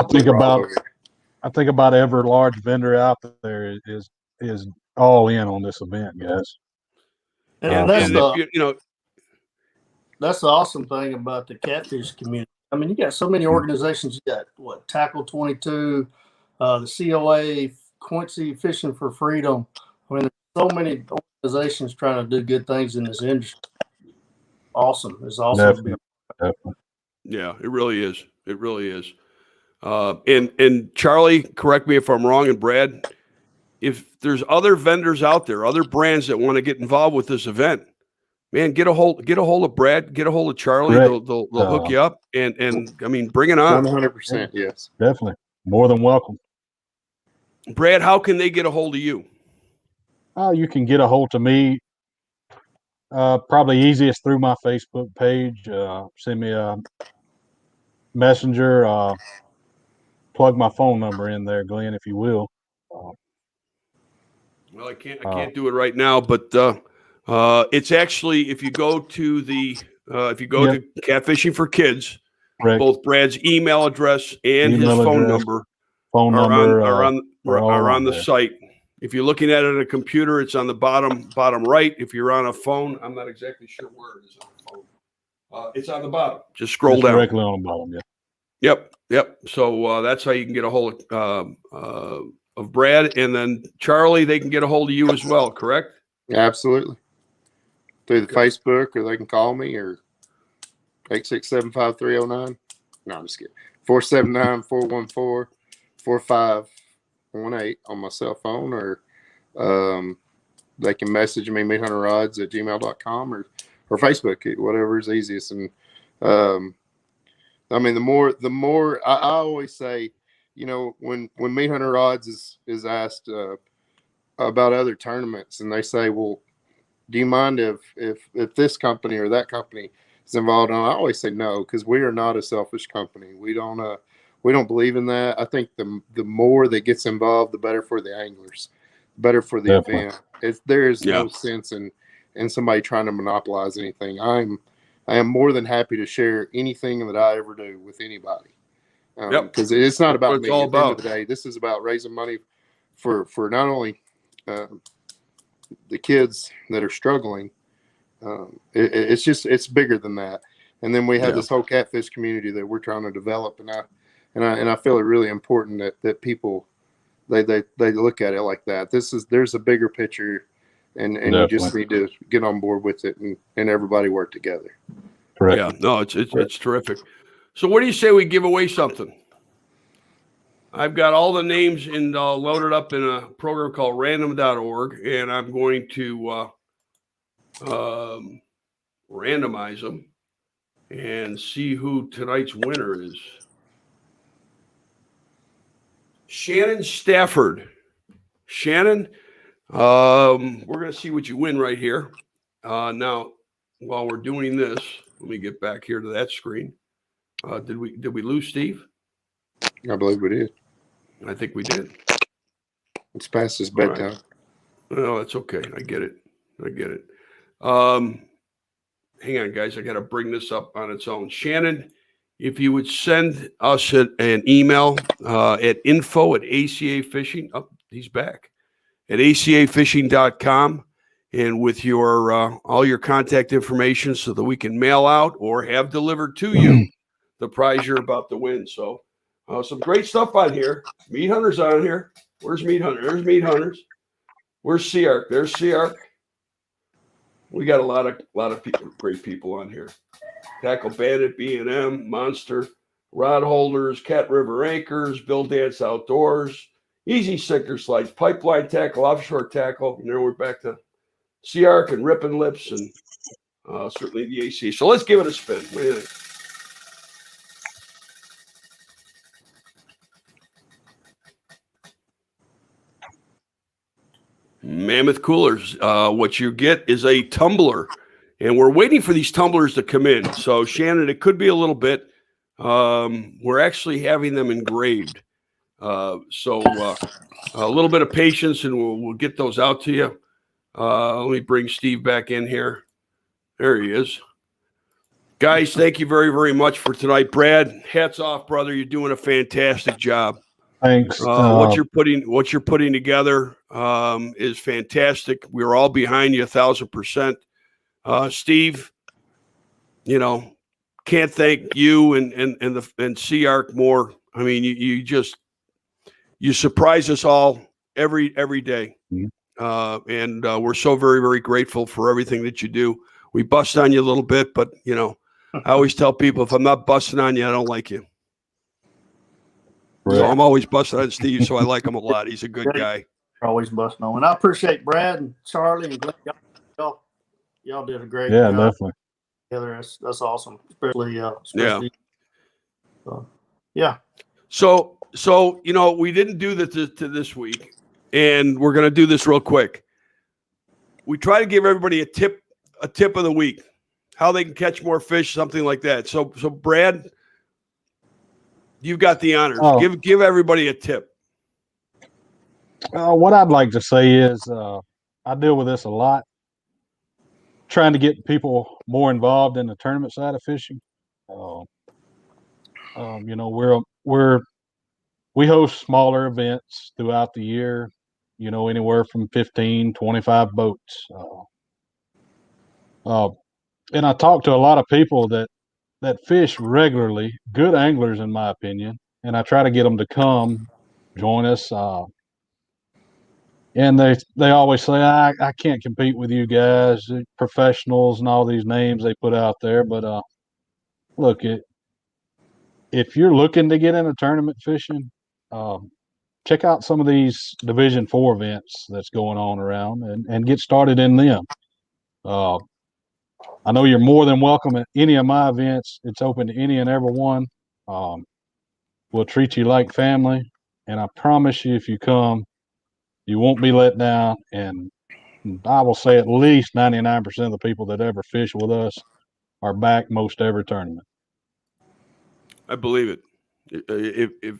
I think about every large vendor out there is all in on this event, guys. And that's the awesome thing about the catfish community. I mean, you got so many organizations. You got Tackle 22, the COA, Quincy Fishing for Freedom. I mean, there's so many organizations trying to do good things in this industry. Awesome. It's awesome. Definitely. Yeah, it really is. It really is. And Charlie, correct me if I'm wrong, and Brad, if there's other vendors out there, other brands that want to get involved with this event, man, get a hold of Brad, get a hold of Charlie. Correct. They'll hook you up, and I mean, bring it on. 100%, yes, definitely, more than welcome. Brad, how can they get a hold of you? You can get a hold of me. Probably easiest through my Facebook page. Send me a messenger. Plug my phone number in there, Glenn, if you will. Well, I can't do it right now, but it's actually if you go to to Catfishing for Kids, Correct. both Brad's email address and his phone number phone are number are on the site. If you're looking at it on a computer, it's on the bottom right. If you're on a phone, I'm not exactly sure where it is on the phone. It's on the bottom. Just scroll down. Directly on the bottom, yeah. Yep. So that's how you can get a hold of Brad, and then Charlie. They can get a hold of you as well, correct? Absolutely. Through the Facebook, or they can call me, or 867-5309. No, I'm just kidding. 479-414-4518 on my cell phone, or they can message me, meathunterrods@gmail.com, or Facebook, whatever is easiest. And I mean, the more I always say, you know, when Meat Hunter Rods is asked about other tournaments, and they say, well, do you mind if this company or that company is involved? And I always say no, because we are not a selfish company. We don't believe in that. I think the more that gets involved, the better for the anglers, better for the event. There is no sense in somebody trying to monopolize anything. I am more than happy to share anything that I ever do with anybody. Because it's not about me. At the end of the day, this is about raising money for not only the kids that are struggling. It's bigger than that. And then we have this whole catfish community that we're trying to develop, and I feel it really important that people they look at it like that. There's a bigger picture, and you just need to get on board with it, and everybody work together. Correct. Yeah, no, it's terrific. So what do you say we give away something? I've got all the names loaded up in a program called random.org, and I'm going to randomize them and see who tonight's winner is. Shannon Stafford. Shannon, we're going to see what you win right here. Now, while we're doing this, let me get back here to that screen. Did we lose Steve? I believe we did. I think we did. It's past his bedtime. Right. No, that's okay. I get it. Hang on, guys. I got to bring this up on its own. Shannon, if you would send us an email at info@ACA Fishing. Oh, he's back. At acafishing.com, and with your all your contact information so that we can mail out or have delivered to you the prize you're about to win. So some great stuff on here. Meat Hunters on here. Where's Meat Hunter? There's Meat Hunters. Where's Sea Arc? There's Sea Arc. We got a lot of people, great people on here. Tackle Bandit, B&M, Monster, Rod Holders, Cat River Anchors, Bill Dance Outdoors, Easy Sinker Slides, Pipeline Tackle, Offshore Tackle, and then we're back to Sea Arc and Rippin' Lips, and certainly the AC. So let's give it a spin. What do you think? Mammoth Coolers. What you get is a tumbler, and we're waiting for these tumblers to come in. So Shannon, it could be a little bit. We're actually having them engraved. So a little bit of patience, and we'll get those out to you. Let me bring Steve back in here. There he is. Guys, thank you very, very much for tonight. Brad, hats off, brother. You're doing a fantastic job. Thanks. What you're putting together is fantastic. We're all behind you 1,000%. Steve, can't thank you and Sea Arc more. I mean, you surprise us all every day. And we're so very, very grateful for everything that you do. We bust on you a little bit, but I always tell people, if I'm not busting on you, I don't like you. Right. So I'm always busting on Steve, so I like him a lot. He's a good guy. Always busting on. And I appreciate Brad and Charlie and Glenn. Y'all did a great job. Yeah, definitely. Together. That's awesome. Especially yeah. So we didn't do this week, and we're going to do this real quick. We try to give everybody a tip of the week, how they can catch more fish, something like that. So Brad, you've got the honors. Give everybody a tip. What I'd like to say is I deal with this a lot, trying to get people more involved in the tournament side of fishing. We're we host smaller events throughout the year, anywhere from 15, 25 boats. And I talk to a lot of people that fish regularly, good anglers in my opinion, and I try to get them to come join us. And they always say, I can't compete with you guys, professionals, and all these names they put out there. But look, if you're looking to get into tournament fishing, check out some of these Division 4 events that's going on around and get started in them. I know you're more than welcome at any of my events. It's open to any and every one. We'll treat you like family, and I promise you, if you come, you won't be let down. And I will say at least 99% of the people that ever fish with us are back most every tournament. I believe it. If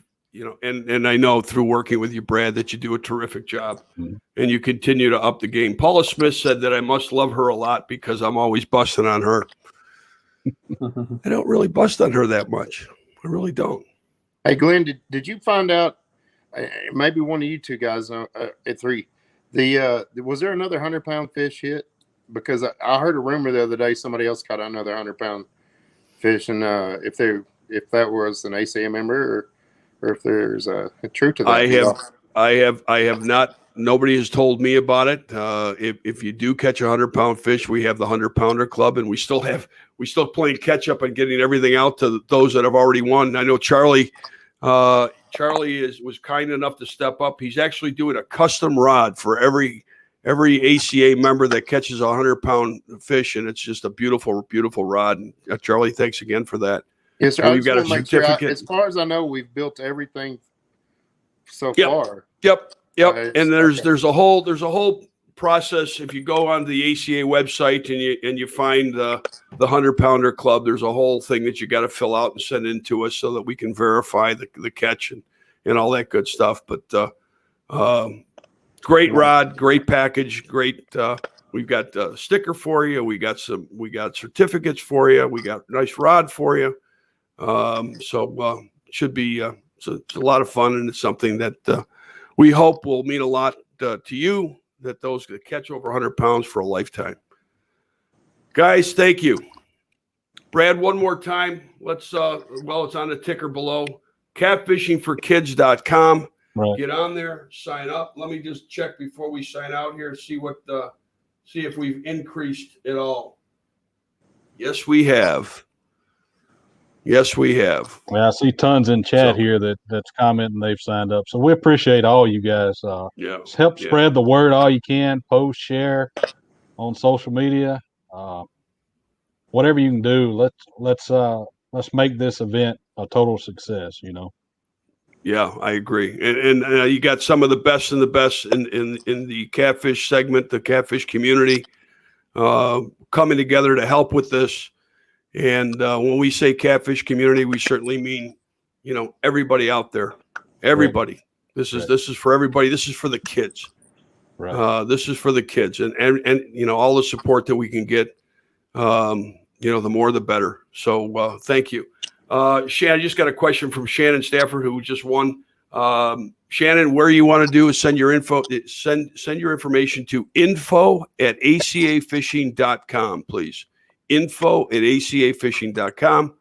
and I know through working with you, Brad, that you do a terrific job, and you continue to up the game. Paula Smith said that I must love her a lot because I'm always busting on her. I don't really bust on her that much. I really don't. Hey, Glenn, did you find out? Maybe one of you two guys at 3. Was there another 100-pound fish hit? Because I heard a rumor the other day somebody else caught another 100-pound fish, and if that was an ACA member or if there's a truth to that. I have not. Nobody has told me about it. If you do catch a 100-pound fish, we have the 100-pounder club, and we still playing catch up and getting everything out to those that have already won. I know Charlie was kind enough to step up. He's actually doing a custom rod for every ACA member that catches a 100-pound fish, and it's just a beautiful, beautiful rod. And Charlie, thanks again for that. Yes, sir. We've got a certificate. As far as I know, we've built everything so far. Yep. And there's a whole process. If you go on the ACA website and you find the 100-pounder club, there's a whole thing that you got to fill out and send in to us so that we can verify the catch and all that good stuff. But great rod, great package, great. We've got a sticker for you. We got certificates for you. We got a nice rod for you. So should be it's a lot of fun, and it's something that we hope will mean a lot to you, that those that catch over 100 pounds for a lifetime. Guys, thank you. Brad, one more time. Let's it's on the ticker below. Catfishingforkids.com. Right. Get on there, sign up. Let me just check before we sign out here, see if we've increased at all. Yes, we have. Well, I see tons in chat here that's commenting they've signed up. So we appreciate all you guys. Help spread the word all you can. Post, share on social media. Whatever you can do. Let's make this event a total success. Yeah, I agree. And you got some of the best in the catfish segment, the catfish community, coming together to help with this. And when we say catfish community, we certainly mean, everybody out there, everybody. Right. This is for everybody. This is for the kids. Right. This is for the kids, and all the support that we can get. The more the better. So thank you, Shannon. I just got a question from Shannon Stafford, who just won. Shannon, where you want to do is send your info. Send your information to info@acafishing.com, please. info@acafishing.com,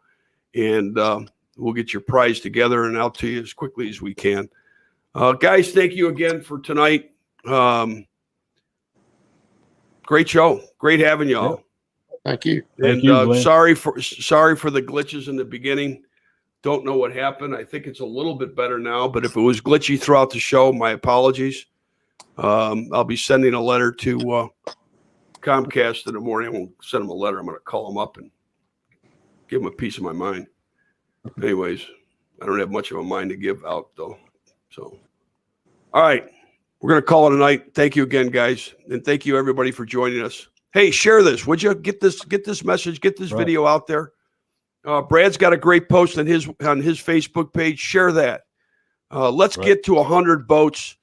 and we'll get your prize together and out to you as quickly as we can. Guys, thank you again for tonight. Great show. Great having y'all. Yeah. Thank you. And sorry for the glitches in the beginning. Don't know what happened. I think it's a little bit better now, but if it was glitchy throughout the show, my apologies. I'll be sending a letter to Comcast in the morning. I won't send them a letter. I'm going to call them up and give them a piece of my mind. Anyways, I don't have much of a mind to give out, though. So, all right. We're going to call it a night. Thank you again, guys. And thank you, everybody, for joining us. Hey, share this. Would you get this message, get this video out there? Brad's got a great post on his Facebook page. Share that. Let's get to 100 boats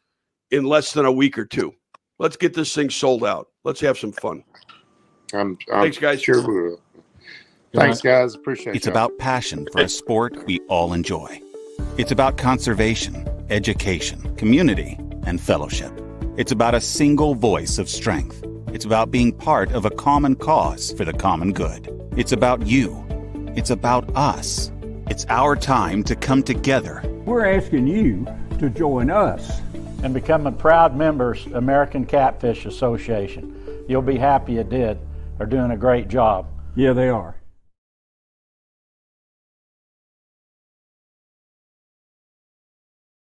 in less than a week or two. Let's get this thing sold out. Let's have some fun. Thanks, guys. Sure we will. Thanks, guys. Appreciate it. It's about passion for a sport we all enjoy. It's about conservation, education, community, and fellowship. It's about a single voice of strength. It's about being part of a common cause for the common good. It's about you. It's about us. It's our time to come together. We're asking you to join us and become a proud members American Catfish Association. You'll be happy you did. They're doing a great job. Yeah, they are.